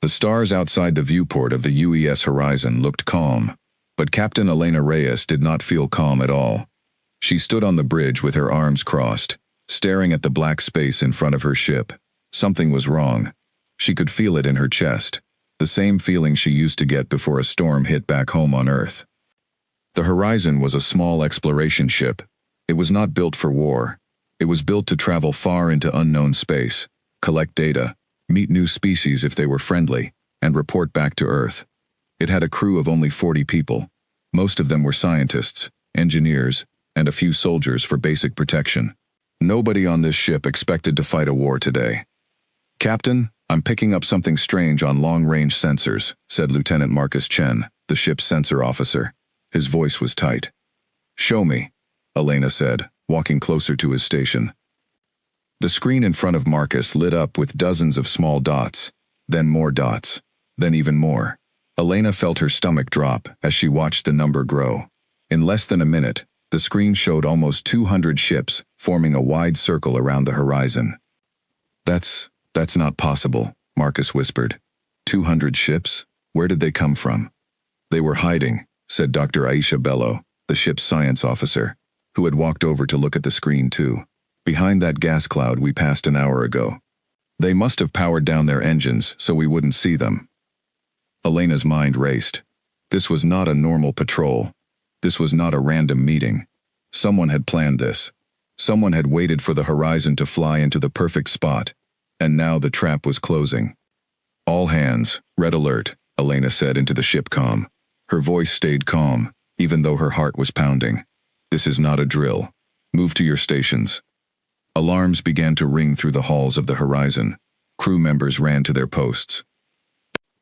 The stars outside the viewport of the UES horizon looked calm, but Captain Elena Reyes did not feel calm at all. She stood on the bridge with her arms crossed, staring at the black space in front of her ship. Something was wrong. She could feel it in her chest, the same feeling she used to get before a storm hit back home on Earth. The Horizon was a small exploration ship. It was not built for war. It was built to travel far into unknown space, collect data, meet new species if they were friendly, and report back to Earth. It had a crew of only 40 people. Most of them were scientists, engineers, and a few soldiers for basic protection. Nobody on this ship expected to fight a war today. "Captain, I'm picking up something strange on long-range sensors," said Lieutenant Marcus Chen, the ship's sensor officer. His voice was tight. "Show me," Elena said, walking closer to his station. The screen in front of Marcus lit up with dozens of small dots, then more dots, then even more. Elena felt her stomach drop as she watched the number grow. In less than a minute, the screen showed almost 200 ships forming a wide circle around the horizon. That's not possible," Marcus whispered. 200 ships? Where did they come from?" "They were hiding," said Dr. Aisha Bello, the ship's science officer, who had walked over to look at the screen too. "Behind that gas cloud we passed an hour ago. They must have powered down their engines so we wouldn't see them." Elena's mind raced. This was not a normal patrol. This was not a random meeting. Someone had planned this. Someone had waited for the horizon to fly into the perfect spot, and now the trap was closing. "All hands, red alert," Elena said into the ship comm. Her voice stayed calm, even though her heart was pounding. "This is not a drill. Move to your stations." Alarms began to ring through the halls of the horizon. Crew members ran to their posts.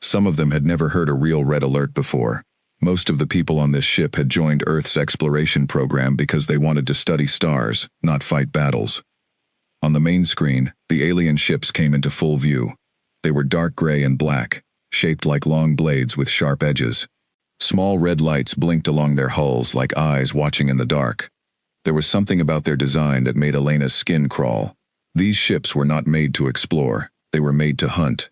Some of them had never heard a real red alert before. Most of the people on this ship had joined Earth's exploration program because they wanted to study stars, not fight battles. On the main screen, the alien ships came into full view. They were dark gray and black, shaped like long blades with sharp edges. Small red lights blinked along their hulls like eyes watching in the dark. There was something about their design that made Elena's skin crawl. These ships were not made to explore, they were made to hunt.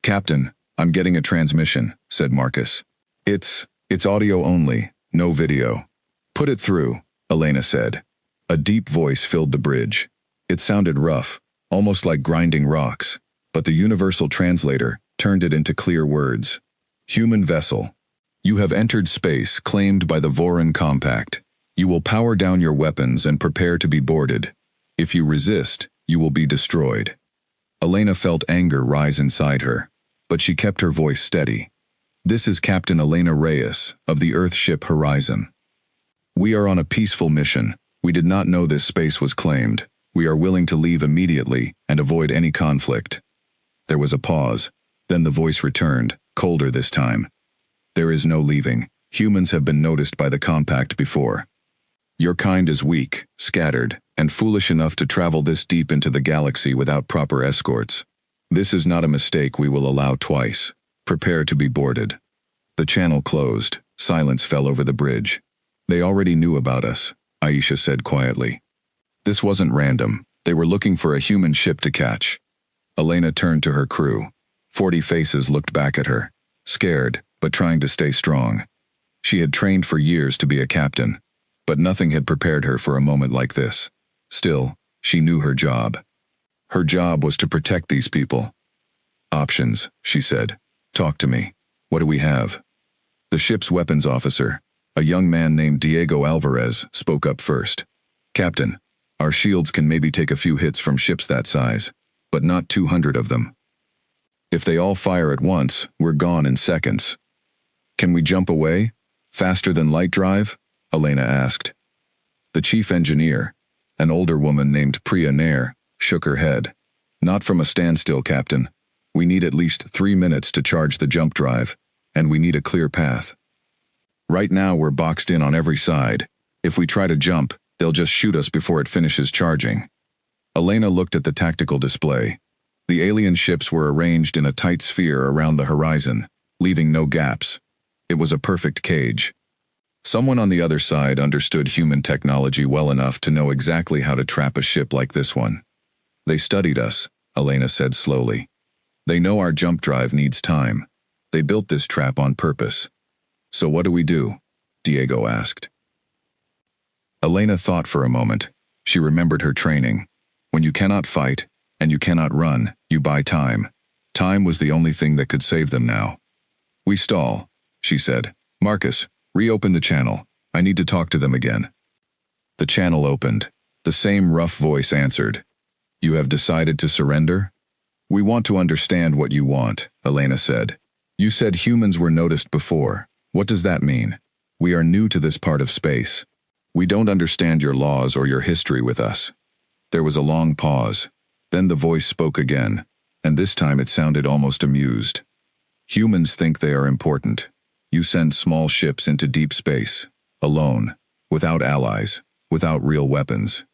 "Captain, I'm getting a transmission," said Marcus. It's audio only, no video." "Put it through," Elena said. A deep voice filled the bridge. It sounded rough, almost like grinding rocks, but the universal translator turned it into clear words. "Human vessel. You have entered space claimed by the Voron Compact. You will power down your weapons and prepare to be boarded. If you resist, you will be destroyed." Elena felt anger rise inside her, but she kept her voice steady. "This is Captain Elena Reyes of the Earth ship Horizon. We are on a peaceful mission. We did not know this space was claimed. We are willing to leave immediately and avoid any conflict." There was a pause. Then the voice returned, colder this time. "There is no leaving. Humans have been noticed by the Compact before. Your kind is weak, scattered, and foolish enough to travel this deep into the galaxy without proper escorts. This is not a mistake we will allow twice. Prepare to be boarded." The channel closed. Silence fell over the bridge. "They already knew about us," Aisha said quietly. "This wasn't random. They were looking for a human ship to catch." Elena turned to her crew. 40 faces looked back at her, scared, but trying to stay strong. She had trained for years to be a captain, but nothing had prepared her for a moment like this. Still, she knew her job. Her job was to protect these people. "Options," she said. "Talk to me. What do we have?" The ship's weapons officer, a young man named Diego Alvarez, spoke up first. "Captain, our shields can maybe take a few hits from ships that size, but not 200 of them. If they all fire at once, we're gone in seconds." "Can we jump away? Faster than light drive?" Elena asked. The chief engineer, an older woman named Priya Nair, shook her head. "Not from a standstill, Captain. We need at least 3 minutes to charge the jump drive, and we need a clear path. Right now we're boxed in on every side. If we try to jump, they'll just shoot us before it finishes charging." Elena looked at the tactical display. The alien ships were arranged in a tight sphere around the horizon, leaving no gaps. It was a perfect cage. Someone on the other side understood human technology well enough to know exactly how to trap a ship like this one. "They studied us," Elena said slowly. They know our jump drive needs time. They built this trap on purpose. So what do we do? Diego asked. Elena thought for a moment. She remembered her training. When you cannot fight, and you cannot run, you buy time. Time was the only thing that could save them now. We stall, she said. Marcus, reopen the channel. I need to talk to them again. The channel opened. The same rough voice answered. You have decided to surrender? We want to understand what you want, Elena said. You said humans were noticed before. What does that mean? We are new to this part of space. We don't understand your laws or your history with us. There was a long pause. Then the voice spoke again, and this time it sounded almost amused. Humans think they are important. You send small ships into deep space, alone, without allies, without real weapons.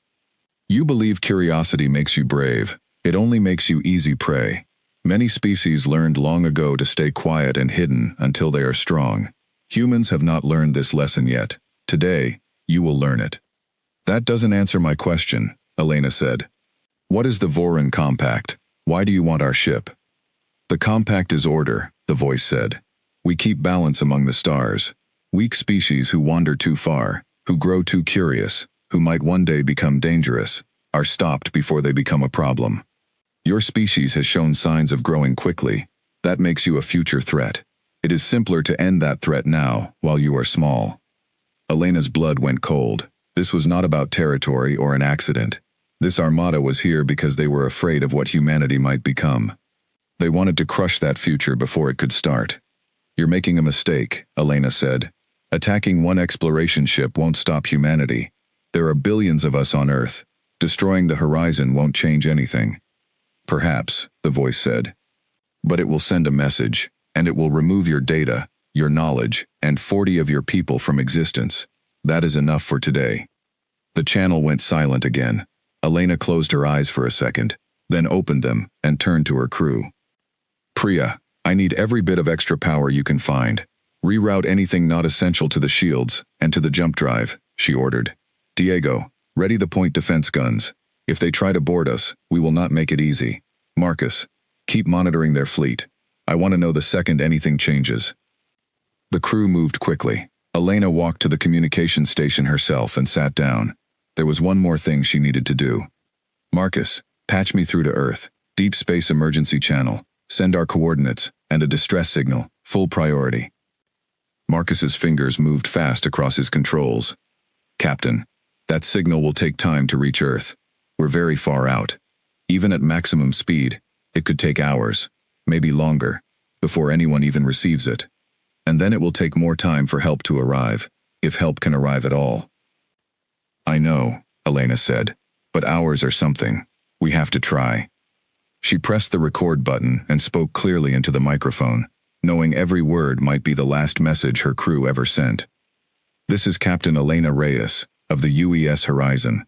You believe curiosity makes you brave. It only makes you easy prey. Many species learned long ago to stay quiet and hidden until they are strong. Humans have not learned this lesson yet. Today, you will learn it. That doesn't answer my question, Elena said. What is the Voron Compact? Why do you want our ship? The compact is order, the voice said. We keep balance among the stars. Weak species who wander too far, who grow too curious, who might one day become dangerous, are stopped before they become a problem. Your species has shown signs of growing quickly. That makes you a future threat. It is simpler to end that threat now, while you are small. Elena's blood went cold. This was not about territory or an accident. This armada was here because they were afraid of what humanity might become. They wanted to crush that future before it could start. You're making a mistake, Elena said. Attacking one exploration ship won't stop humanity. There are billions of us on Earth. Destroying the horizon won't change anything. Perhaps, the voice said. But it will send a message, and it will remove your data, your knowledge, and 40 of your people from existence. That is enough for today. The channel went silent again. Elena closed her eyes for a second, then opened them and turned to her crew. Priya, I need every bit of extra power you can find. Reroute anything not essential to the shields and to the jump drive, she ordered. Diego, ready the point defense guns. If they try to board us, we will not make it easy. Marcus, keep monitoring their fleet. I want to know the second anything changes. The crew moved quickly. Elena walked to the communication station herself and sat down. There was one more thing she needed to do. Marcus, patch me through to Earth. Deep space emergency channel. Send our coordinates and a distress signal. Full priority. Marcus's fingers moved fast across his controls. Captain, that signal will take time to reach Earth. We're very far out. Even at maximum speed, it could take hours, maybe longer, before anyone even receives it. And then it will take more time for help to arrive, if help can arrive at all. I know, Elena said, but hours are something. We have to try. She pressed the record button and spoke clearly into the microphone, knowing every word might be the last message her crew ever sent. This is Captain Elena Reyes, of the UES Horizon.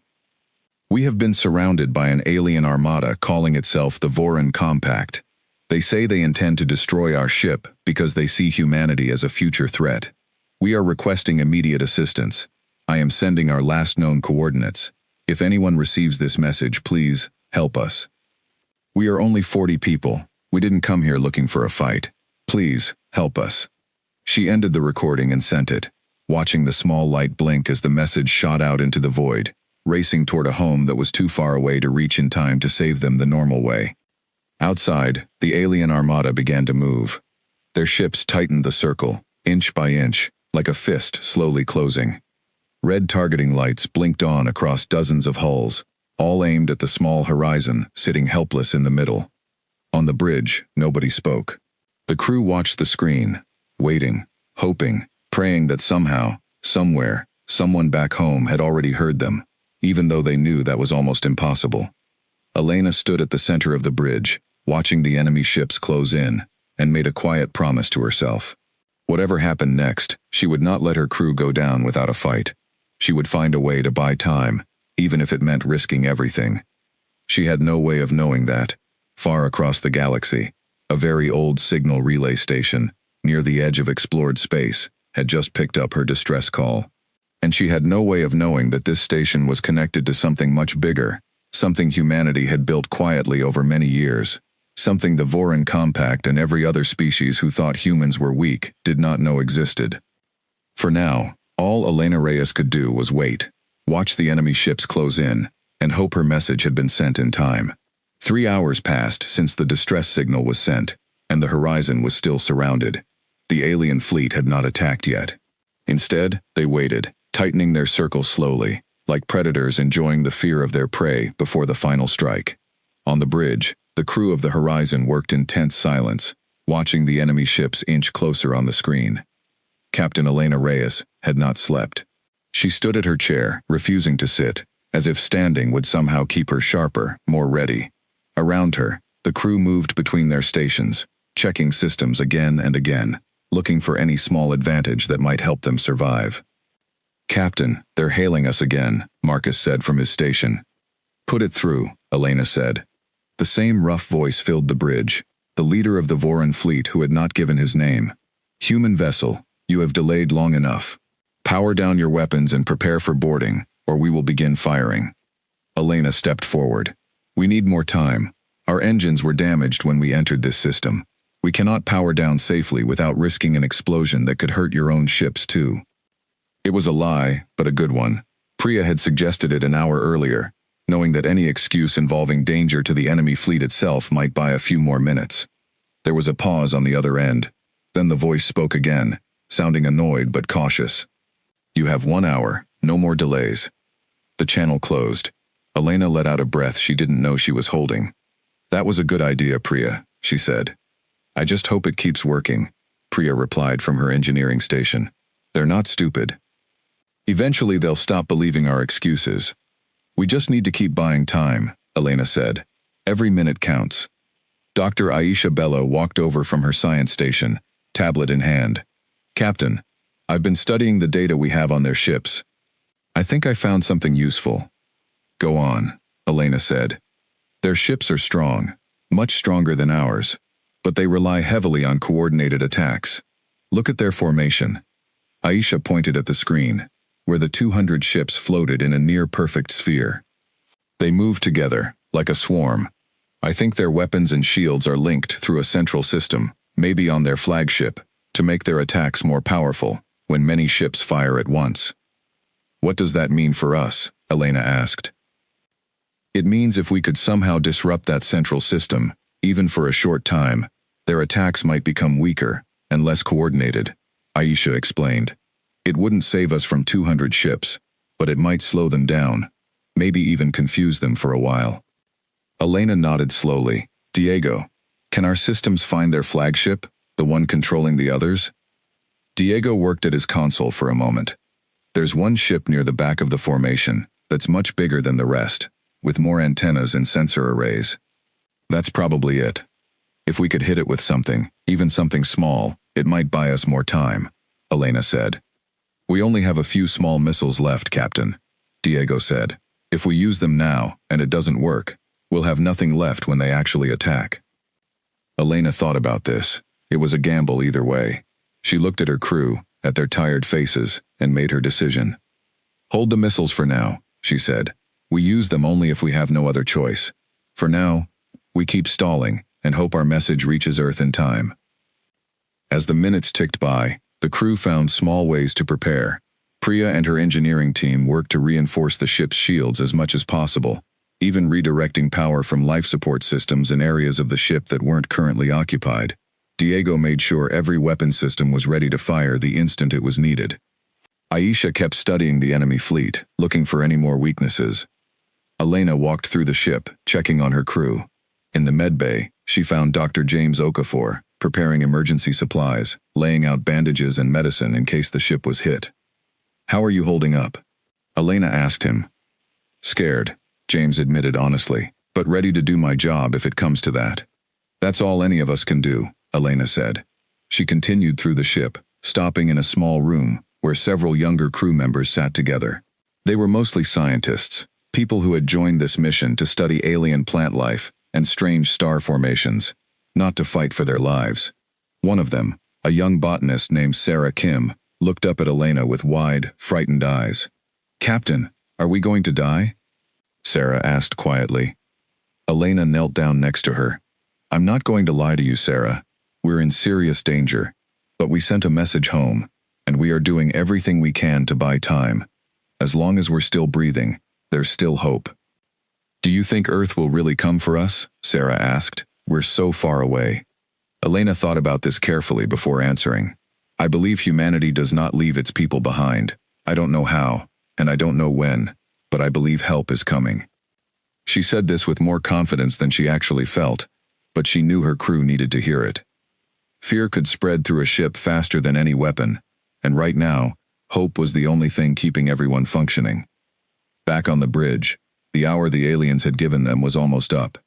We have been surrounded by an alien armada calling itself the Voron Compact. They say they intend to destroy our ship because they see humanity as a future threat. We are requesting immediate assistance. I am sending our last known coordinates. If anyone receives this message, please, help us. We are only 40 people. We didn't come here looking for a fight. Please, help us. She ended the recording and sent it, watching the small light blink as the message shot out into the void, racing toward a home that was too far away to reach in time to save them the normal way. Outside, the alien armada began to move. Their ships tightened the circle, inch by inch, like a fist slowly closing. Red targeting lights blinked on across dozens of hulls, all aimed at the small horizon sitting helpless in the middle. On the bridge, nobody spoke. The crew watched the screen, waiting, hoping, praying that somehow, somewhere, someone back home had already heard them, even though they knew that was almost impossible. Elena stood at the center of the bridge, watching the enemy ships close in, and made a quiet promise to herself. Whatever happened next, she would not let her crew go down without a fight. She would find a way to buy time, even if it meant risking everything. She had no way of knowing that, far across the galaxy, a very old signal relay station, near the edge of explored space, had just picked up her distress call. And she had no way of knowing that this station was connected to something much bigger, something humanity had built quietly over many years. something the Voran Compact and every other species who thought humans were weak did not know existed. For now, all Elena Reyes could do was wait, watch the enemy ships close in, and hope her message had been sent in time. 3 hours passed since the distress signal was sent, and the horizon was still surrounded. The alien fleet had not attacked yet. Instead, they waited, tightening their circle slowly, like predators enjoying the fear of their prey before the final strike. On the bridge, the crew of the Horizon worked in tense silence, watching the enemy ships inch closer on the screen. Captain Elena Reyes had not slept. She stood at her chair, refusing to sit, as if standing would somehow keep her sharper, more ready. Around her, the crew moved between their stations, checking systems again and again, looking for any small advantage that might help them survive. "Captain, they're hailing us again," Marcus said from his station. "Put it through," Elena said. The same rough voice filled the bridge, the leader of the Voran fleet who had not given his name. "Human vessel, you have delayed long enough. Power down your weapons and prepare for boarding, or we will begin firing." Elena stepped forward. "We need more time. Our engines were damaged when we entered this system. We cannot power down safely without risking an explosion that could hurt your own ships too." It was a lie, but a good one. Priya had suggested it an hour earlier, knowing that any excuse involving danger to the enemy fleet itself might buy a few more minutes. There was a pause on the other end. Then the voice spoke again, sounding annoyed but cautious. "You have 1 hour, no more delays." The channel closed. Elena let out a breath she didn't know she was holding. "That was a good idea, Priya," she said. "I just hope it keeps working," Priya replied from her engineering station. "They're not stupid. Eventually they'll stop believing our excuses. We just need to keep buying time," Elena said. "Every minute counts." Dr. Aisha Bello walked over from her science station, tablet in hand. "Captain, I've been studying the data we have on their ships. I think I found something useful." "Go on," Elena said. "Their ships are strong, much stronger than ours, but they rely heavily on coordinated attacks. Look at their formation." Aisha pointed at the screen, where the 200 ships floated in a near-perfect sphere. "They move together, like a swarm. I think their weapons and shields are linked through a central system, maybe on their flagship, to make their attacks more powerful when many ships fire at once." "What does that mean for us?" Elena asked. "It means if we could somehow disrupt that central system, even for a short time, their attacks might become weaker and less coordinated," Aisha explained. "It wouldn't save us from 200 ships, but it might slow them down, maybe even confuse them for a while." Elena nodded slowly. "Diego, can our systems find their flagship, the one controlling the others?" Diego worked at his console for a moment. "There's one ship near the back of the formation that's much bigger than the rest, with more antennas and sensor arrays. That's probably it. If we could hit it with something, even something small, it might buy us more time," Elena said. "We only have a few small missiles left, Captain," Diego said. "If we use them now, and it doesn't work, we'll have nothing left when they actually attack." Elena thought about this. It was a gamble either way. She looked at her crew, at their tired faces, and made her decision. "Hold the missiles for now," she said. "We use them only if we have no other choice. For now, we keep stalling and hope our message reaches Earth in time." As the minutes ticked by, the crew found small ways to prepare. Priya and her engineering team worked to reinforce the ship's shields as much as possible, even redirecting power from life support systems in areas of the ship that weren't currently occupied. Diego made sure every weapon system was ready to fire the instant it was needed. Aisha kept studying the enemy fleet, looking for any more weaknesses. Elena walked through the ship, checking on her crew. In the medbay, she found Dr. James Okafor, preparing emergency supplies, laying out bandages and medicine in case the ship was hit. "How are you holding up?" Elena asked him. "Scared," James admitted honestly, "but ready to do my job if it comes to that." "That's all any of us can do," Elena said. She continued through the ship, stopping in a small room where several younger crew members sat together. They were mostly scientists, people who had joined this mission to study alien plant life and strange star formations, not to fight for their lives. One of them, a young botanist named Sarah Kim, looked up at Elena with wide, frightened eyes. "Captain, are we going to die?" Sarah asked quietly. Elena knelt down next to her. I'm not going to lie to you, Sarah. We're in serious danger, but we sent a message home, and we are doing everything we can to buy time. As long as we're still breathing, there's still hope. Do you think Earth will really come for us? Sarah asked. We're so far away. Elena thought about this carefully before answering. I believe humanity does not leave its people behind. I don't know how, and I don't know when, but I believe help is coming. She said this with more confidence than she actually felt, but she knew her crew needed to hear it. Fear could spread through a ship faster than any weapon, and right now, hope was the only thing keeping everyone functioning. Back on the bridge, the hour the aliens had given them was almost up.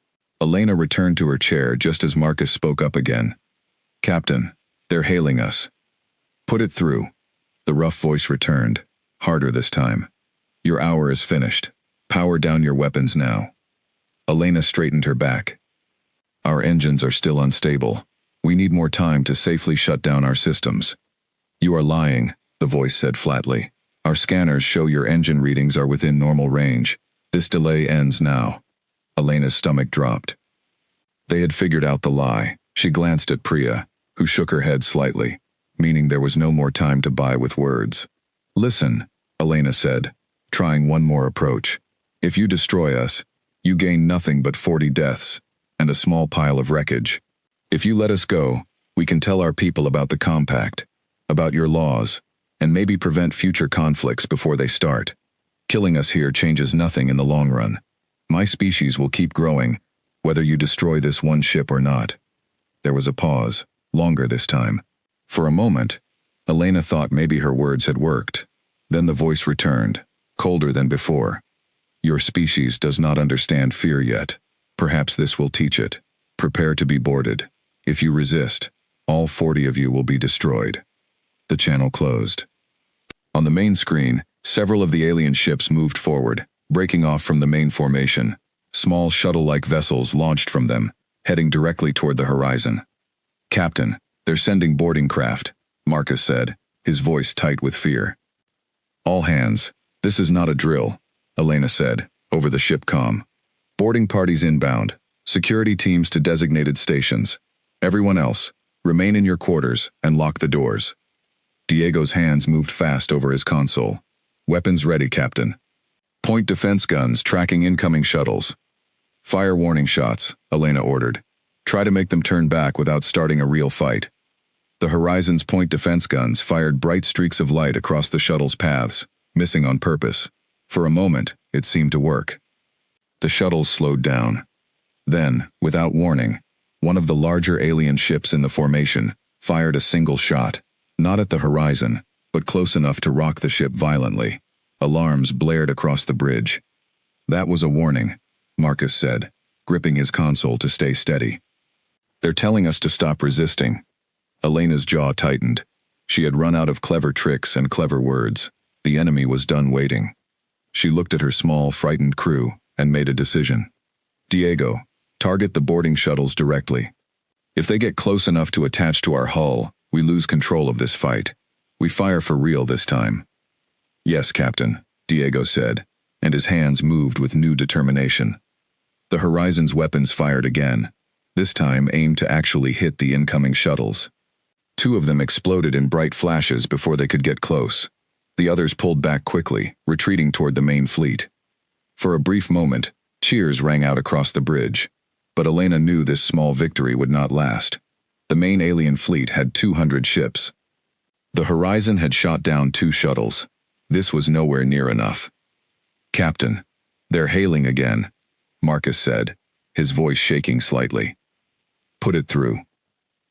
Elena returned to her chair just as Marcus spoke up again. Captain, they're hailing us. Put it through. The rough voice returned, harder this time. Your hour is finished. Power down your weapons now. Elena straightened her back. Our engines are still unstable. We need more time to safely shut down our systems. You are lying, the voice said flatly. Our scanners show your engine readings are within normal range. This delay ends now. Elena's stomach dropped. They had figured out the lie. She glanced at Priya, who shook her head slightly, meaning there was no more time to buy with words. Listen, Elena said, trying one more approach. If you destroy us, you gain nothing but 40 deaths, and a small pile of wreckage. If you let us go, we can tell our people about the compact, about your laws, and maybe prevent future conflicts before they start. Killing us here changes nothing in the long run. My species will keep growing, whether you destroy this one ship or not. There was a pause, longer this time. For a moment, Elena thought maybe her words had worked. Then the voice returned, colder than before. Your species does not understand fear yet. Perhaps this will teach it. Prepare to be boarded. If you resist, all 40 of you will be destroyed. The channel closed. On the main screen, several of the alien ships moved forward, breaking off from the main formation. Small shuttle-like vessels launched from them, heading directly toward the horizon. Captain, they're sending boarding craft, Marcus said, his voice tight with fear. All hands, this is not a drill, Elena said, over the ship comm. Boarding parties inbound, security teams to designated stations. Everyone else, remain in your quarters and lock the doors. Diego's hands moved fast over his console. Weapons ready, Captain. Point defense guns tracking incoming shuttles. Fire warning shots, Elena ordered. Try to make them turn back without starting a real fight. The Horizon's point defense guns fired bright streaks of light across the shuttle's paths, missing on purpose. For a moment, it seemed to work. The shuttles slowed down. Then, without warning, one of the larger alien ships in the formation fired a single shot, not at the Horizon, but close enough to rock the ship violently. Alarms blared across the bridge. That was a warning, Marcus said, gripping his console to stay steady. They're telling us to stop resisting. Elena's jaw tightened. She had run out of clever tricks and clever words. The enemy was done waiting. She looked at her small, frightened crew and made a decision. Diego, target the boarding shuttles directly. If they get close enough to attach to our hull, we lose control of this fight. We fire for real this time. Yes, Captain, Diego said, and his hands moved with new determination. The Horizon's weapons fired again, this time aimed to actually hit the incoming shuttles. 2 of them exploded in bright flashes before they could get close. The others pulled back quickly, retreating toward the main fleet. For a brief moment, cheers rang out across the bridge, but Elena knew this small victory would not last. The main alien fleet had 200 ships. The Horizon had shot down 2 shuttles. This was nowhere near enough. Captain, they're hailing again, Marcus said, his voice shaking slightly. Put it through.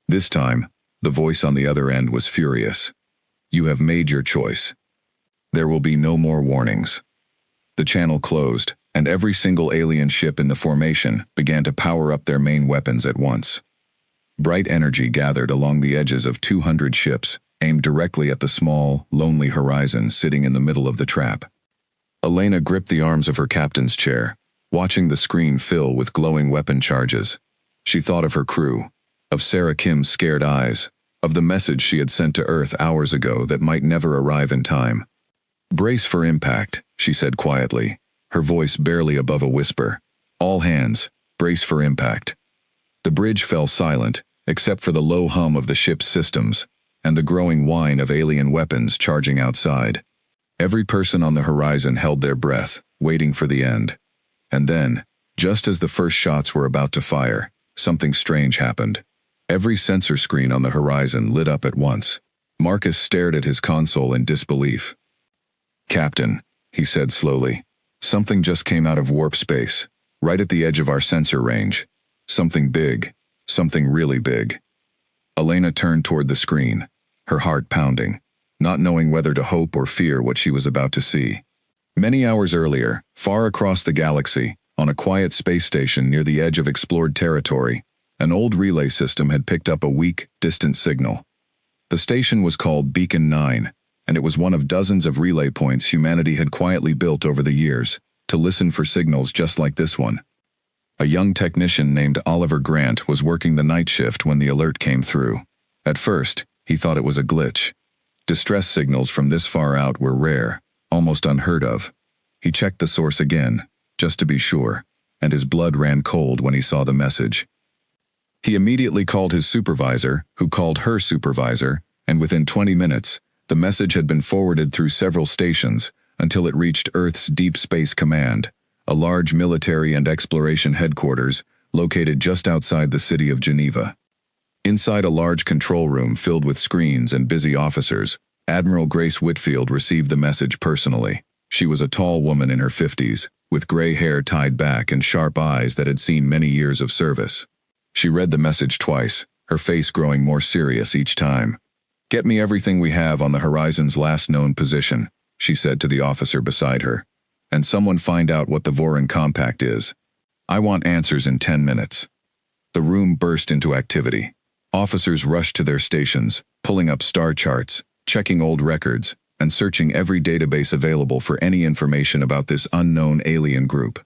This time, the voice on the other end was furious. You have made your choice. There will be no more warnings. The channel closed, and every single alien ship in the formation began to power up their main weapons at once. Bright energy gathered along the edges of 200 ships, aimed directly at the small, lonely Horizon sitting in the middle of the trap. Elena gripped the arms of her captain's chair, watching the screen fill with glowing weapon charges. She thought of her crew, of Sarah Kim's scared eyes, of the message she had sent to Earth hours ago that might never arrive in time. Brace for impact, she said quietly, her voice barely above a whisper. All hands, brace for impact. The bridge fell silent, except for the low hum of the ship's systems, and the growing whine of alien weapons charging outside. Every person on the horizon held their breath, waiting for the end. And then, just as the first shots were about to fire, something strange happened. Every sensor screen on the horizon lit up at once. Marcus stared at his console in disbelief. "Captain," he said slowly, "something just came out of warp space, right at the edge of our sensor range. Something big, something really big." Elena turned toward the screen, her heart pounding, not knowing whether to hope or fear what she was about to see. Many hours earlier, far across the galaxy, on a quiet space station near the edge of explored territory, an old relay system had picked up a weak, distant signal. The station was called Beacon 9, and it was one of dozens of relay points humanity had quietly built over the years, to listen for signals just like this one. A young technician named Oliver Grant was working the night shift when the alert came through. At first, he thought it was a glitch. Distress signals from this far out were rare, almost unheard of. He checked the source again, just to be sure, and his blood ran cold when he saw the message. He immediately called his supervisor, who called her supervisor, and within 20 minutes, the message had been forwarded through several stations until it reached Earth's Deep Space Command, a large military and exploration headquarters located just outside the city of Geneva. Inside a large control room filled with screens and busy officers, Admiral Grace Whitfield received the message personally. She was a tall woman in her 50s, with gray hair tied back and sharp eyes that had seen many years of service. She read the message twice, her face growing more serious each time. "Get me everything we have on the horizon's last known position," she said to the officer beside her. "And someone find out what the Voron Compact is. I want answers in 10 minutes. The room burst into activity. Officers rushed to their stations, pulling up star charts, checking old records, and searching every database available for any information about this unknown alien group.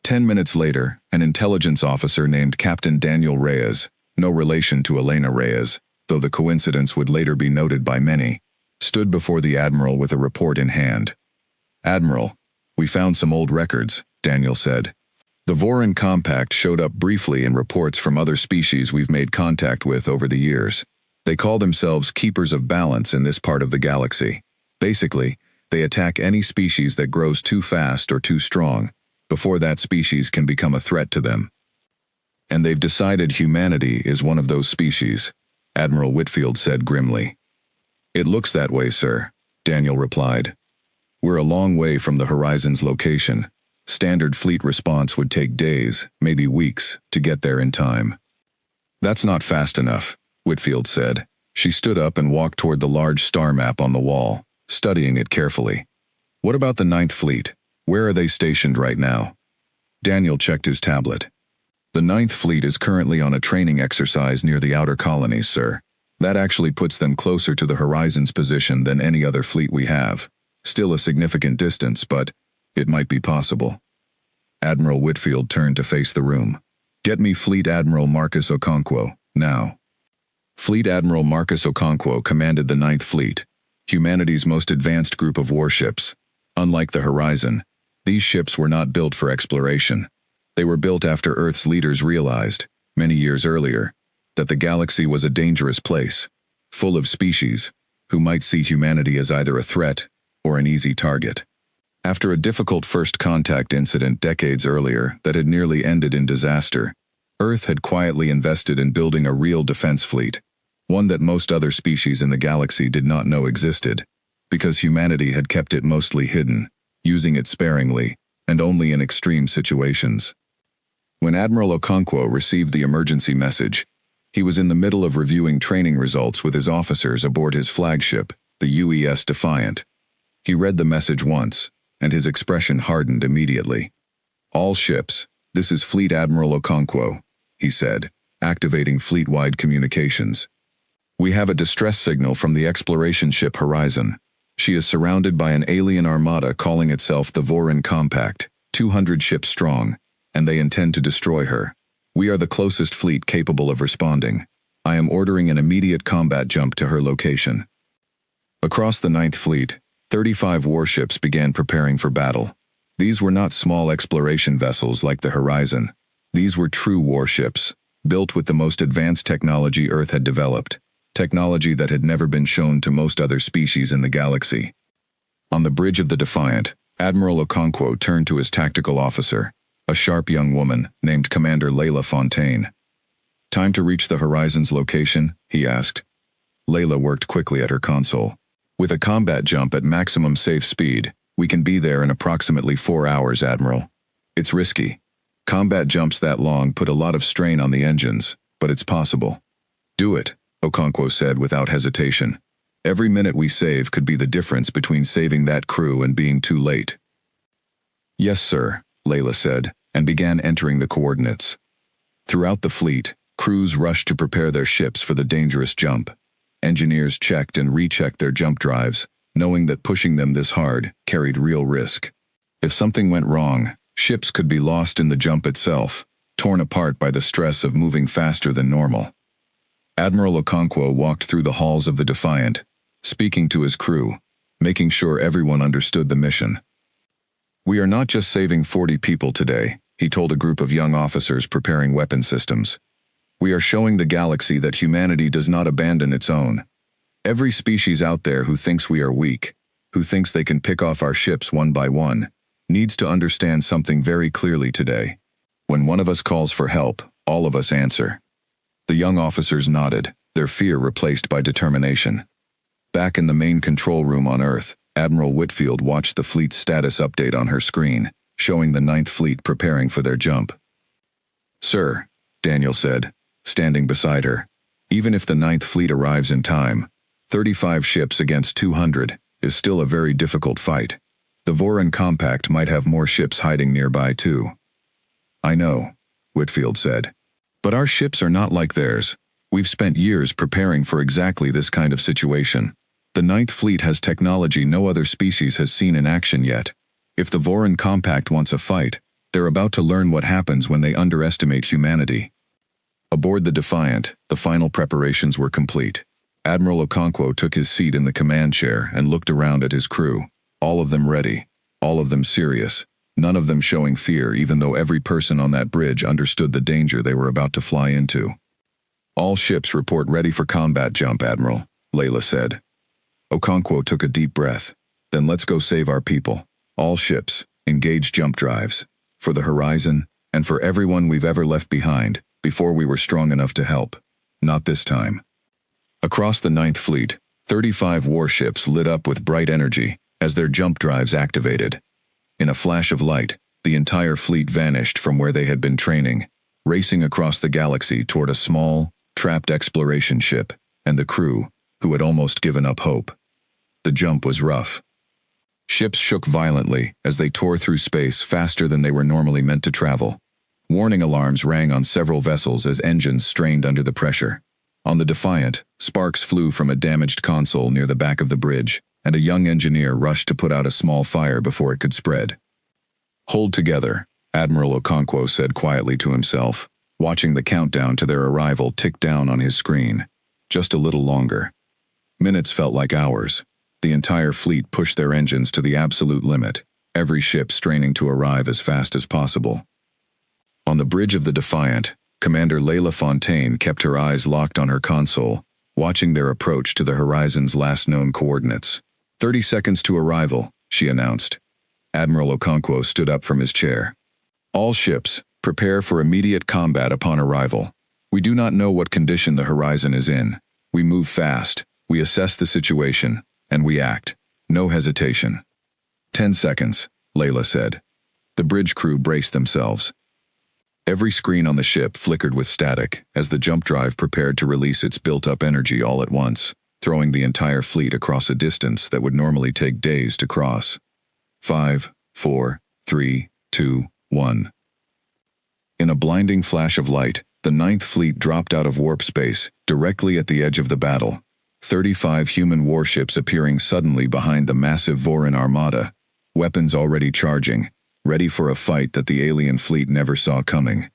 10 minutes later, an intelligence officer named Captain Daniel Reyes, no relation to Elena Reyes, though the coincidence would later be noted by many, stood before the Admiral with a report in hand. "Admiral, we found some old records," Daniel said. "The Voron Compact showed up briefly in reports from other species we've made contact with over the years. They call themselves Keepers of Balance in this part of the galaxy. Basically, they attack any species that grows too fast or too strong, before that species can become a threat to them. And they've decided humanity is one of those species," Admiral Whitfield said grimly. "It looks that way, sir," Daniel replied. "We're a long way from the horizon's location. Standard fleet response would take days, maybe weeks, to get there in time." "That's not fast enough," Whitfield said. She stood up and walked toward the large star map on the wall, studying it carefully. "What about the Ninth Fleet? Where are they stationed right now?" Daniel checked his tablet. "The Ninth Fleet is currently on a training exercise near the outer colonies, sir. That actually puts them closer to the horizon's position than any other fleet we have. Still a significant distance, but it might be possible." Admiral Whitfield turned to face the room. "Get me Fleet Admiral Marcus Okonkwo, now." Fleet Admiral Marcus Okonkwo commanded the Ninth Fleet, humanity's most advanced group of warships. Unlike the Horizon, these ships were not built for exploration. They were built after Earth's leaders realized, many years earlier, that the galaxy was a dangerous place, full of species, who might see humanity as either a threat or an easy target. After a difficult first contact incident decades earlier that had nearly ended in disaster, Earth had quietly invested in building a real defense fleet, one that most other species in the galaxy did not know existed, because humanity had kept it mostly hidden, using it sparingly, and only in extreme situations. When Admiral Okonkwo received the emergency message, he was in the middle of reviewing training results with his officers aboard his flagship, the UES Defiant. He read the message once, and his expression hardened immediately. "All ships, this is Fleet Admiral Okonkwo," he said, activating fleet-wide communications. "We have a distress signal from the exploration ship Horizon. She is surrounded by an alien armada calling itself the Voron Compact, 200 ships strong, and they intend to destroy her. We are the closest fleet capable of responding. I am ordering an immediate combat jump to her location." Across the Ninth Fleet, 35 warships began preparing for battle. These were not small exploration vessels like the Horizon. These were true warships, built with the most advanced technology Earth had developed, technology that had never been shown to most other species in the galaxy. On the bridge of the Defiant, Admiral Okonkwo turned to his tactical officer, a sharp young woman named Commander Layla Fontaine. "Time to reach the Horizon's location?" he asked. Layla worked quickly at her console. "With a combat jump at maximum safe speed, we can be there in approximately 4 hours, Admiral. It's risky. Combat jumps that long put a lot of strain on the engines, but it's possible." "Do it," Okonkwo said without hesitation. "Every minute we save could be the difference between saving that crew and being too late." "Yes, sir," Layla said, and began entering the coordinates. Throughout the fleet, crews rushed to prepare their ships for the dangerous jump. Engineers checked and rechecked their jump drives, knowing that pushing them this hard carried real risk. If something went wrong, ships could be lost in the jump itself, torn apart by the stress of moving faster than normal. Admiral Okonkwo walked through the halls of the Defiant, speaking to his crew, making sure everyone understood the mission. "We are not just saving 40 people today," he told a group of young officers preparing weapon systems. "We are showing the galaxy that humanity does not abandon its own. Every species out there who thinks we are weak, who thinks they can pick off our ships one by one, needs to understand something very clearly today. When one of us calls for help, all of us answer." The young officers nodded, their fear replaced by determination. Back in the main control room on Earth, Admiral Whitfield watched the fleet's status update on her screen, showing the Ninth Fleet preparing for their jump. "Sir," Daniel said, standing beside her, "even if the Ninth Fleet arrives in time, 35 ships against 200 is still a very difficult fight. The Voron Compact might have more ships hiding nearby too." "I know," Whitfield said. "But our ships are not like theirs. We've spent years preparing for exactly this kind of situation. The Ninth Fleet has technology no other species has seen in action yet. If the Voron Compact wants a fight, they're about to learn what happens when they underestimate humanity." Aboard the Defiant, the final preparations were complete. Admiral Okonkwo took his seat in the command chair and looked around at his crew, all of them ready, all of them serious, none of them showing fear even though every person on that bridge understood the danger they were about to fly into. "All ships report ready for combat jump, Admiral," Layla said. Okonkwo took a deep breath. "Then let's go save our people. All ships, engage jump drives. For the Horizon, and for everyone we've ever left behind, before we were strong enough to help. Not this time." Across the Ninth Fleet, 35 warships lit up with bright energy as their jump drives activated. In a flash of light, the entire fleet vanished from where they had been training, racing across the galaxy toward a small, trapped exploration ship, and the crew, who had almost given up hope. The jump was rough. Ships shook violently as they tore through space faster than they were normally meant to travel. Warning alarms rang on several vessels as engines strained under the pressure. On the Defiant, sparks flew from a damaged console near the back of the bridge, and a young engineer rushed to put out a small fire before it could spread. "Hold together," Admiral Okonkwo said quietly to himself, watching the countdown to their arrival tick down on his screen. Just a little longer. Minutes felt like hours. The entire fleet pushed their engines to the absolute limit, every ship straining to arrive as fast as possible. On the bridge of the Defiant, Commander Layla Fontaine kept her eyes locked on her console, watching their approach to the Horizon's last known coordinates. 30 seconds to arrival, she announced. Admiral Okonkwo stood up from his chair. "All ships, prepare for immediate combat upon arrival. We do not know what condition the Horizon is in. We move fast, we assess the situation, and we act. No hesitation." 10 seconds, Layla said. The bridge crew braced themselves. Every screen on the ship flickered with static as the jump drive prepared to release its built-up energy all at once, throwing the entire fleet across a distance that would normally take days to cross. 5, 4, 3, 2, 1. In a blinding flash of light, the Ninth Fleet dropped out of warp space, directly at the edge of the battle. 35 human warships appearing suddenly behind the massive Voron Armada, weapons already charging, ready for a fight that the alien fleet never saw coming.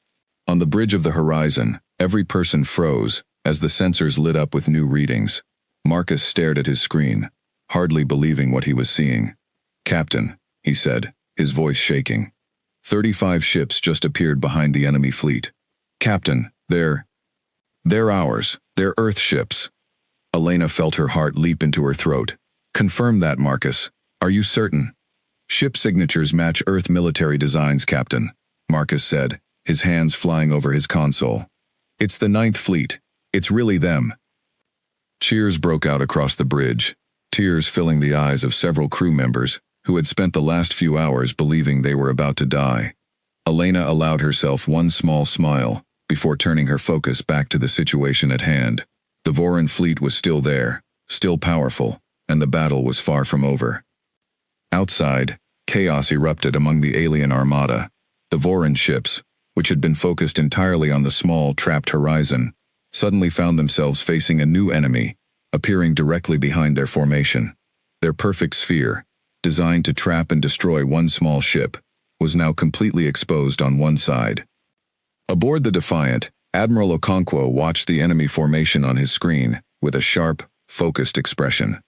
On the bridge of the Horizon, every person froze as the sensors lit up with new readings. Marcus stared at his screen, hardly believing what he was seeing. "Captain," he said, his voice shaking. 35 ships just appeared behind the enemy fleet. "Captain, They're ours. They're Earth ships. Elena felt her heart leap into her throat. Confirm that, Marcus. Are you certain? Ship signatures match Earth military designs, Captain, Marcus said, his hands flying over his console. It's the Ninth Fleet. It's really them. Cheers broke out across the bridge, tears filling the eyes of several crew members who had spent the last few hours believing they were about to die. Elena allowed herself one small smile before turning her focus back to the situation at hand. The Voran fleet was still there, still powerful, and the battle was far from over. Outside, chaos erupted among the alien Armada. The Voran ships, which had been focused entirely on the small, trapped horizon, suddenly found themselves facing a new enemy, appearing directly behind their formation. Their perfect sphere, designed to trap and destroy one small ship, was now completely exposed on one side. Aboard the Defiant, Admiral Okonkwo watched the enemy formation on his screen with a sharp, focused expression.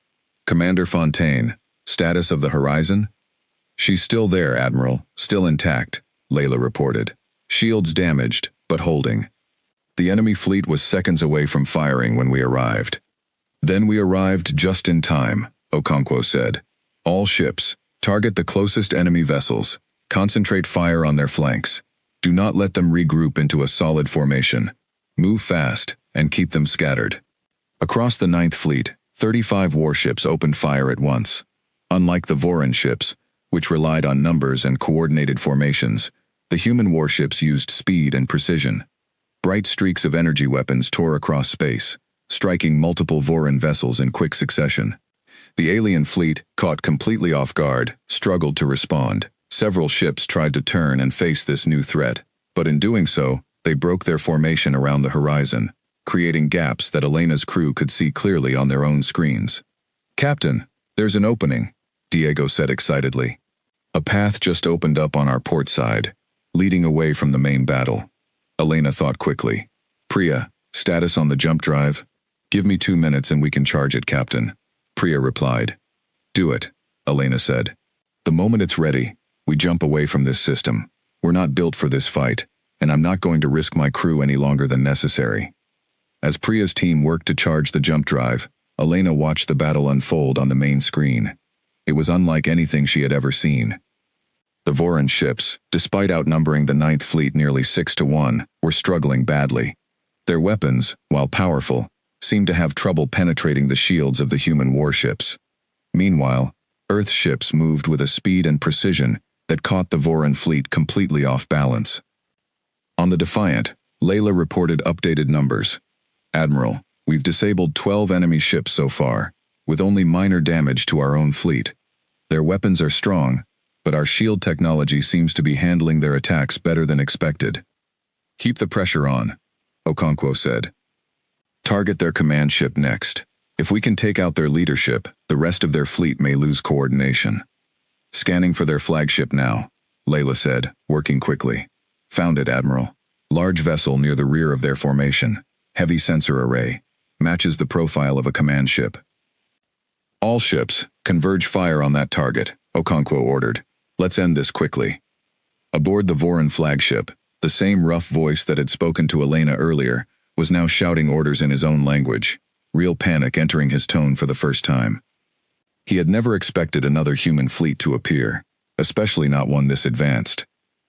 Commander Fontaine, status of the horizon? She's still there, Admiral, still intact, Layla reported. Shields damaged, but holding. The enemy fleet was seconds away from firing when we arrived. Then we arrived just in time, Okonkwo said. All ships, target the closest enemy vessels. Concentrate fire on their flanks. Do not let them regroup into a solid formation. Move fast, and keep them scattered. Across the Ninth Fleet, 35 warships opened fire at once. Unlike the Voran ships, which relied on numbers and coordinated formations, the human warships used speed and precision. Bright streaks of energy weapons tore across space, striking multiple Voran vessels in quick succession. The alien fleet, caught completely off guard, struggled to respond. Several ships tried to turn and face this new threat, but in doing so, they broke their formation around the horizon, creating gaps that Elena's crew could see clearly on their own screens. Captain, there's an opening, Diego said excitedly. A path just opened up on our port side, leading away from the main battle. Elena thought quickly. Priya, status on the jump drive? Give me 2 minutes and we can charge it, Captain. Priya replied. Do it, Elena said. The moment it's ready, we jump away from this system. We're not built for this fight, and I'm not going to risk my crew any longer than necessary. As Priya's team worked to charge the jump drive, Elena watched the battle unfold on the main screen. It was unlike anything she had ever seen. The Voran ships, despite outnumbering the Ninth Fleet nearly 6-1, were struggling badly. Their weapons, while powerful, seemed to have trouble penetrating the shields of the human warships. Meanwhile, Earth ships moved with a speed and precision that caught the Voran fleet completely off balance. On the Defiant, Layla reported updated numbers. Admiral, we've disabled 12 enemy ships so far, with only minor damage to our own fleet. Their weapons are strong, but our shield technology seems to be handling their attacks better than expected. Keep the pressure on, Okonkwo said. Target their command ship next. If we can take out their leadership, the rest of their fleet may lose coordination. Scanning for their flagship now, Layla said, working quickly. Found it, Admiral. Large vessel near the rear of their formation. Heavy sensor array. Matches the profile of a command ship. All ships, converge fire on that target, Okonkwo ordered. Let's end this quickly. Aboard the Voran flagship, the same rough voice that had spoken to Elena earlier was now shouting orders in his own language, real panic entering his tone for the first time. He had never expected another human fleet to appear, especially not one this advanced.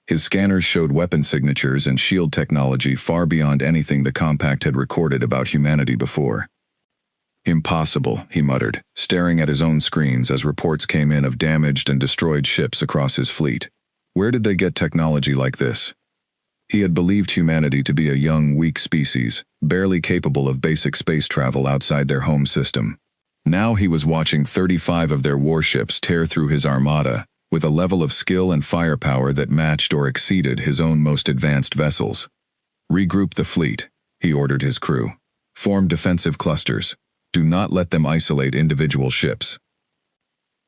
His scanners showed weapon signatures and shield technology far beyond anything the Compact had recorded about humanity before. Impossible, he muttered, staring at his own screens as reports came in of damaged and destroyed ships across his fleet. Where did they get technology like this? He had believed humanity to be a young, weak species, barely capable of basic space travel outside their home system. Now he was watching 35 of their warships tear through his armada, with a level of skill and firepower that matched or exceeded his own most advanced vessels. Regroup the fleet, he ordered his crew. Form defensive clusters. Do not let them isolate individual ships.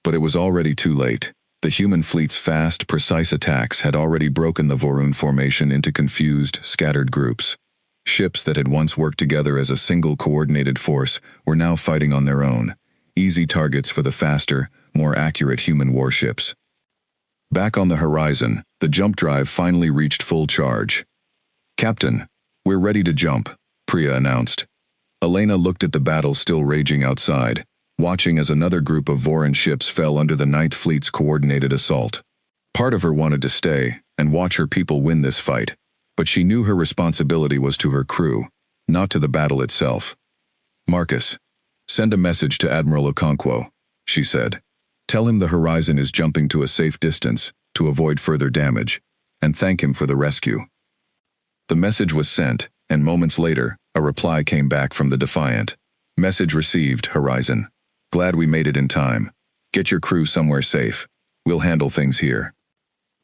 But it was already too late. The human fleet's fast, precise attacks had already broken the Vorun formation into confused, scattered groups. Ships that had once worked together as a single coordinated force were now fighting on their own, easy targets for the faster, more accurate human warships. Back on the horizon, the jump drive finally reached full charge. Captain, We're ready to jump, Priya announced. Elena looked at the battle still raging outside, watching as another group of Voran ships fell under the Ninth Fleet's coordinated assault. Part of her wanted to stay and watch her people win this fight, but she knew her responsibility was to her crew, not to the battle itself. Marcus, send a message to Admiral Okonkwo, she said. Tell him the Horizon is jumping to a safe distance to avoid further damage, and thank him for the rescue. The message was sent, and moments later, a reply came back from the Defiant. Message received, Horizon. Glad we made it in time. Get your crew somewhere safe. We'll handle things here.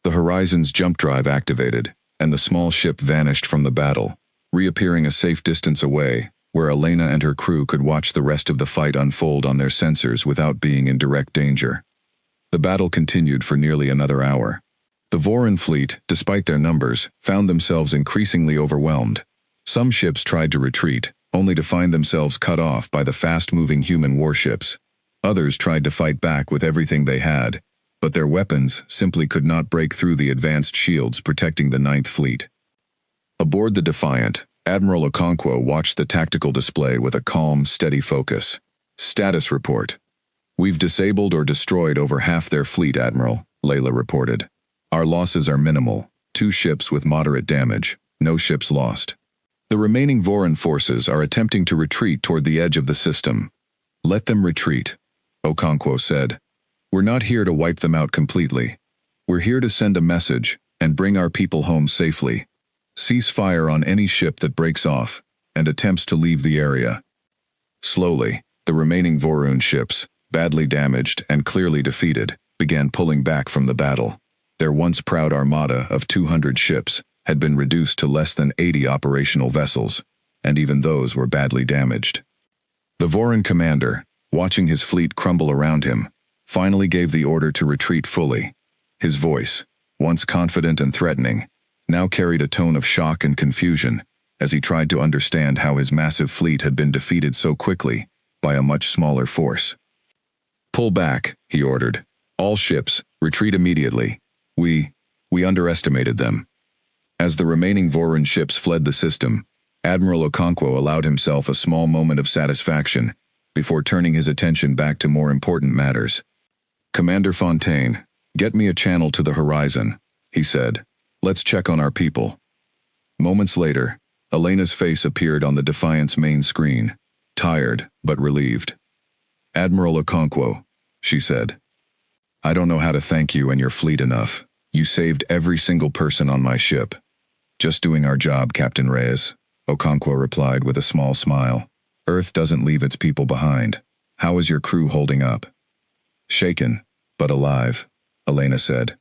The Horizon's jump drive activated, and the small ship vanished from the battle, reappearing a safe distance away, where Elena and her crew could watch the rest of the fight unfold on their sensors without being in direct danger. The battle continued for nearly another hour. The Voran fleet, despite their numbers, found themselves increasingly overwhelmed. Some ships tried to retreat, only to find themselves cut off by the fast-moving human warships. Others tried to fight back with everything they had, but their weapons simply could not break through the advanced shields protecting the Ninth Fleet. Aboard the Defiant, Admiral Okonkwo watched the tactical display with a calm, steady focus. Status report. We've disabled or destroyed over half their fleet, Admiral, Layla reported. Our losses are minimal. 2 ships with moderate damage. No ships lost. The remaining Voran forces are attempting to retreat toward the edge of the system. Let them retreat, Okonkwo said. We're not here to wipe them out completely. We're here to send a message and bring our people home safely. Cease fire on any ship that breaks off and attempts to leave the area. Slowly, the remaining Voran ships, badly damaged and clearly defeated, began pulling back from the battle. Their once proud armada of 200 ships had been reduced to less than 80 operational vessels, and even those were badly damaged. The Voran commander, watching his fleet crumble around him, finally gave the order to retreat fully. His voice, once confident and threatening, now carried a tone of shock and confusion as he tried to understand how his massive fleet had been defeated so quickly by a much smaller force. Pull back, he ordered. All ships, retreat immediately. We underestimated them. As the remaining Voran ships fled the system, Admiral Okonkwo allowed himself a small moment of satisfaction before turning his attention back to more important matters. Commander Fontaine, get me a channel to the Horizon, he said. Let's check on our people. Moments later, Elena's face appeared on the Defiant's main screen, tired but relieved. Admiral Okonkwo, she said. I don't know how to thank you and your fleet enough. You saved every single person on my ship. Just doing our job, Captain Reyes, Okonkwo replied with a small smile. Earth doesn't leave its people behind. How is your crew holding up? Shaken, but alive, Elena said.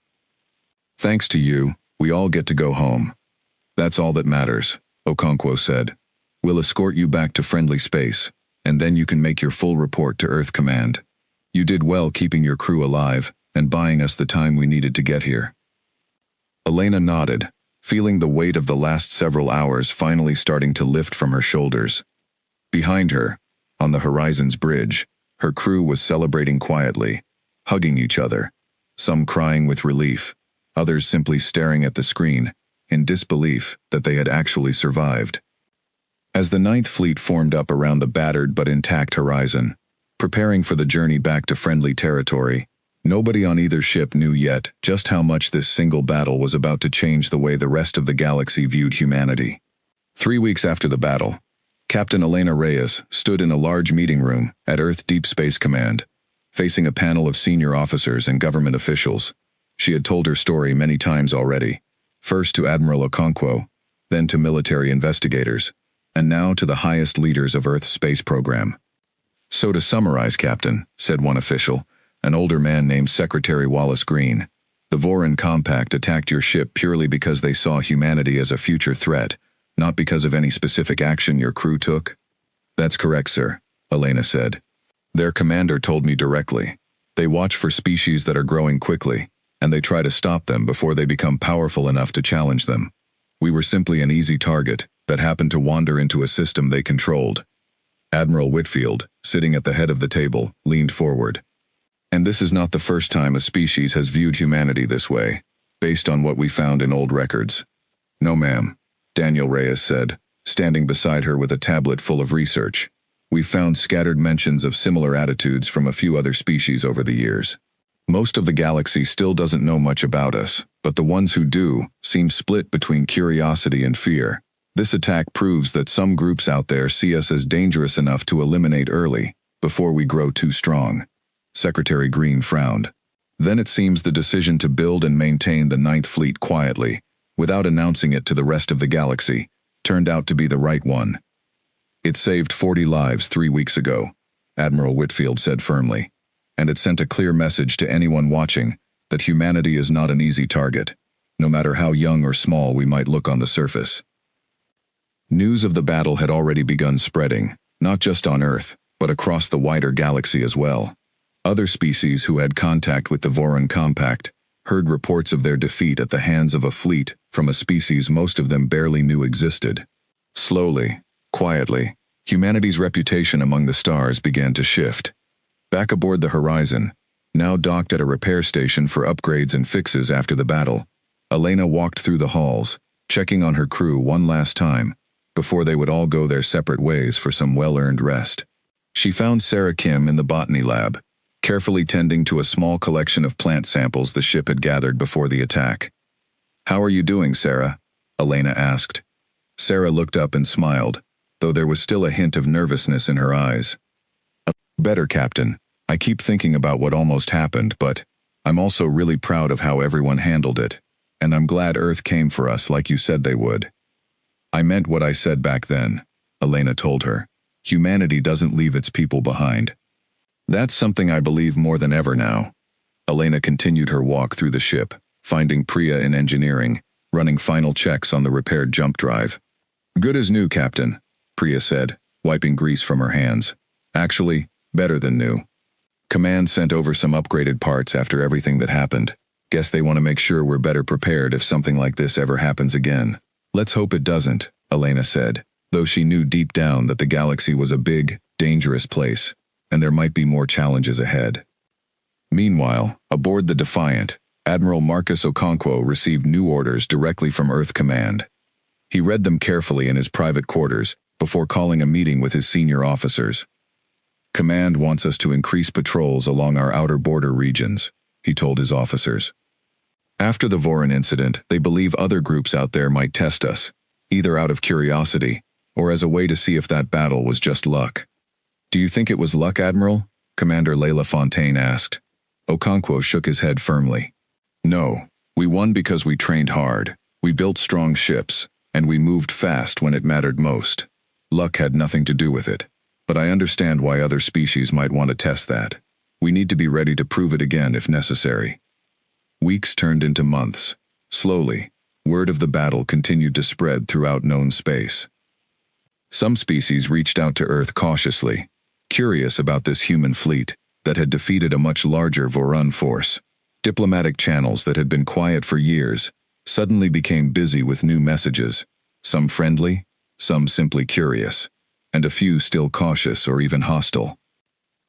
Thanks to you, we all get to go home. That's all that matters, Okonkwo said. We'll escort you back to friendly space, and then you can make your full report to Earth Command. You did well keeping your crew alive and buying us the time we needed to get here. Elena nodded, feeling the weight of the last several hours finally starting to lift from her shoulders. Behind her, on the Horizon's bridge, her crew was celebrating quietly, hugging each other, some crying with relief, others simply staring at the screen, in disbelief that they had actually survived. As the Ninth Fleet formed up around the battered but intact Horizon, preparing for the journey back to friendly territory, nobody on either ship knew yet just how much this single battle was about to change the way the rest of the galaxy viewed humanity. 3 weeks after the battle, Captain Elena Reyes stood in a large meeting room at Earth Deep Space Command, facing a panel of senior officers and government officials. She had told her story many times already, first to Admiral Okonkwo, then to military investigators, and now to the highest leaders of Earth's space program. So to summarize, Captain, said one official, an older man named Secretary Wallace Green, the Voran Compact attacked your ship purely because they saw humanity as a future threat, not because of any specific action your crew took? That's correct, sir, Elena said. Their commander told me directly. They watch for species that are growing quickly, and they try to stop them before they become powerful enough to challenge them. We were simply an easy target that happened to wander into a system they controlled. Admiral Whitfield, sitting at the head of the table, leaned forward. And this is not the first time a species has viewed humanity this way, based on what we found in old records. No, ma'am, Daniel Reyes said, standing beside her with a tablet full of research. We've found scattered mentions of similar attitudes from a few other species over the years. Most of the galaxy still doesn't know much about us, but the ones who do seem split between curiosity and fear. This attack proves that some groups out there see us as dangerous enough to eliminate early, before we grow too strong. Secretary Green frowned. Then it seems the decision to build and maintain the Ninth Fleet quietly, without announcing it to the rest of the galaxy, turned out to be the right one. It saved 40 lives 3 weeks ago, Admiral Whitfield said firmly, and it sent a clear message to anyone watching that humanity is not an easy target, no matter how young or small we might look on the surface. News of the battle had already begun spreading, not just on Earth, but across the wider galaxy as well. Other species who had contact with the Voron Compact heard reports of their defeat at the hands of a fleet from a species most of them barely knew existed. Slowly, quietly, humanity's reputation among the stars began to shift. Back aboard the Horizon, now docked at a repair station for upgrades and fixes after the battle, Elena walked through the halls, checking on her crew one last time, before they would all go their separate ways for some well-earned rest. She found Sarah Kim in the botany lab, carefully tending to a small collection of plant samples the ship had gathered before the attack. "How are you doing, Sarah?" Elena asked. Sarah looked up and smiled, though there was still a hint of nervousness in her eyes. "Better, Captain. I keep thinking about what almost happened, but I'm also really proud of how everyone handled it, and I'm glad Earth came for us like you said they would." "I meant what I said back then," Elena told her. "Humanity doesn't leave its people behind." "That's something I believe more than ever now." Elena continued her walk through the ship, finding Priya in engineering, running final checks on the repaired jump drive. "Good as new, Captain," Priya said, wiping grease from her hands. "Actually, better than new. Command sent over some upgraded parts after everything that happened. Guess they want to make sure we're better prepared if something like this ever happens again." "Let's hope it doesn't," Elena said, though she knew deep down that the galaxy was a big, dangerous place, and there might be more challenges ahead. Meanwhile, aboard the Defiant, Admiral Marcus Okonkwo received new orders directly from Earth Command. He read them carefully in his private quarters before calling a meeting with his senior officers. "Command wants us to increase patrols along our outer border regions," he told his officers. "After the Voron incident, they believe other groups out there might test us, either out of curiosity or as a way to see if that battle was just luck." "Do you think it was luck, Admiral?" Commander Layla Fontaine asked. Okonkwo shook his head firmly. "No, we won because we trained hard, we built strong ships, and we moved fast when it mattered most. Luck had nothing to do with it, but I understand why other species might want to test that. We need to be ready to prove it again if necessary." Weeks turned into months. Slowly, word of the battle continued to spread throughout known space. Some species reached out to Earth cautiously, curious about this human fleet that had defeated a much larger Voron force. Diplomatic channels that had been quiet for years suddenly became busy with new messages, some friendly, some simply curious, and a few still cautious or even hostile.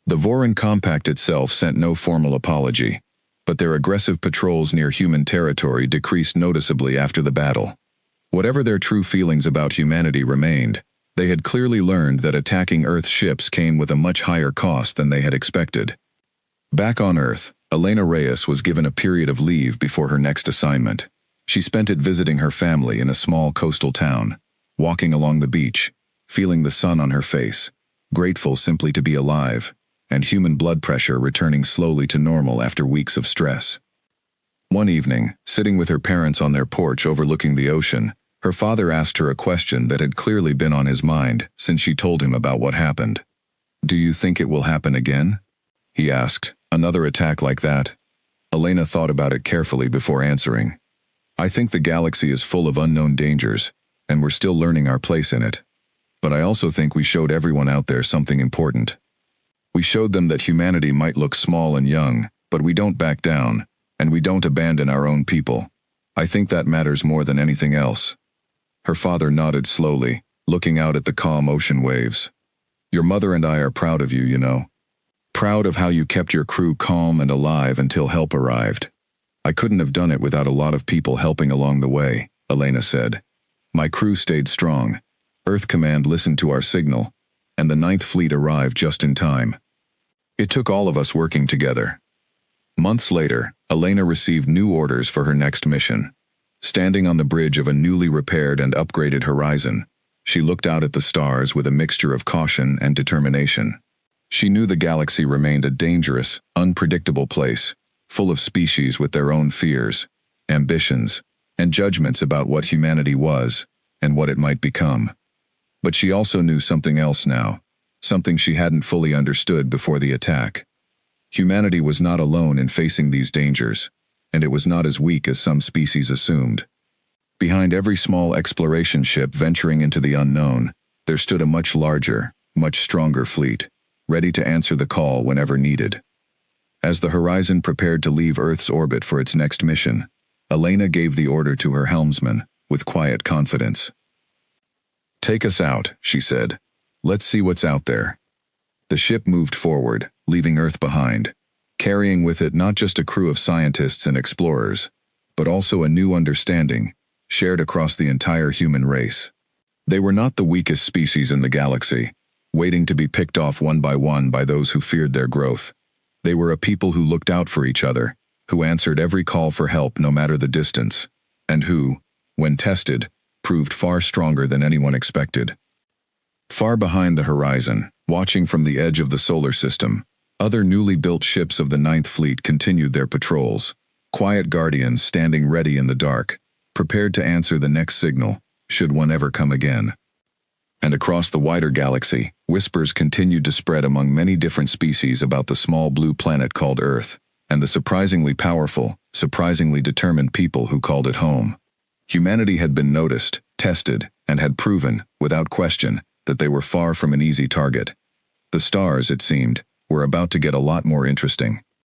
The Voron Compact itself sent no formal apology, but their aggressive patrols near human territory decreased noticeably after the battle. Whatever their true feelings about humanity remained, they had clearly learned that attacking Earth ships came with a much higher cost than they had expected. Back on Earth, Elena Reyes was given a period of leave before her next assignment. She spent it visiting her family in a small coastal town, walking along the beach, feeling the sun on her face, grateful simply to be alive, and human blood pressure returning slowly to normal after weeks of stress. One evening, sitting with her parents on their porch overlooking the ocean, her father asked her a question that had clearly been on his mind since she told him about what happened. "Do you think it will happen again?" he asked. "Another attack like that?" Elena thought about it carefully before answering. "I think the galaxy is full of unknown dangers, and we're still learning our place in it. But I also think we showed everyone out there something important. We showed them that humanity might look small and young, but we don't back down, and we don't abandon our own people. I think that matters more than anything else." Her father nodded slowly, looking out at the calm ocean waves. "Your mother and I are proud of you, you know. Proud of how you kept your crew calm and alive until help arrived. I couldn't have done it without a lot of people helping along the way," Elena said. "My crew stayed strong, Earth Command listened to our signal, and the Ninth Fleet arrived just in time. It took all of us working together. Months later, Elena received new orders for her next mission. Standing on the bridge of a newly repaired and upgraded horizon, she looked out at the stars with a mixture of caution and determination. She knew the galaxy remained a dangerous, unpredictable place, full of species with their own fears, ambitions, and judgments about what humanity was and what it might become. But she also knew something else now, something she hadn't fully understood before the attack. Humanity was not alone in facing these dangers, and it was not as weak as some species assumed. Behind every small exploration ship venturing into the unknown, there stood a much larger, much stronger fleet, ready to answer the call whenever needed. As the Horizon prepared to leave Earth's orbit for its next mission, Elena gave the order to her helmsman, with quiet confidence. "Take us out," she said. "Let's see what's out there." The ship moved forward, leaving Earth behind, carrying with it not just a crew of scientists and explorers, but also a new understanding, shared across the entire human race. They were not the weakest species in the galaxy, waiting to be picked off one by those who feared their growth. They were a people who looked out for each other, who answered every call for help no matter the distance, and who, when tested, proved far stronger than anyone expected. Far behind the horizon, watching from the edge of the solar system, other newly built ships of the Ninth Fleet continued their patrols, quiet guardians standing ready in the dark, prepared to answer the next signal, should one ever come again. And across the wider galaxy, whispers continued to spread among many different species about the small blue planet called Earth, and the surprisingly powerful, surprisingly determined people who called it home. Humanity had been noticed, tested, and had proven, without question, that they were far from an easy target. The stars, it seemed, were about to get a lot more interesting.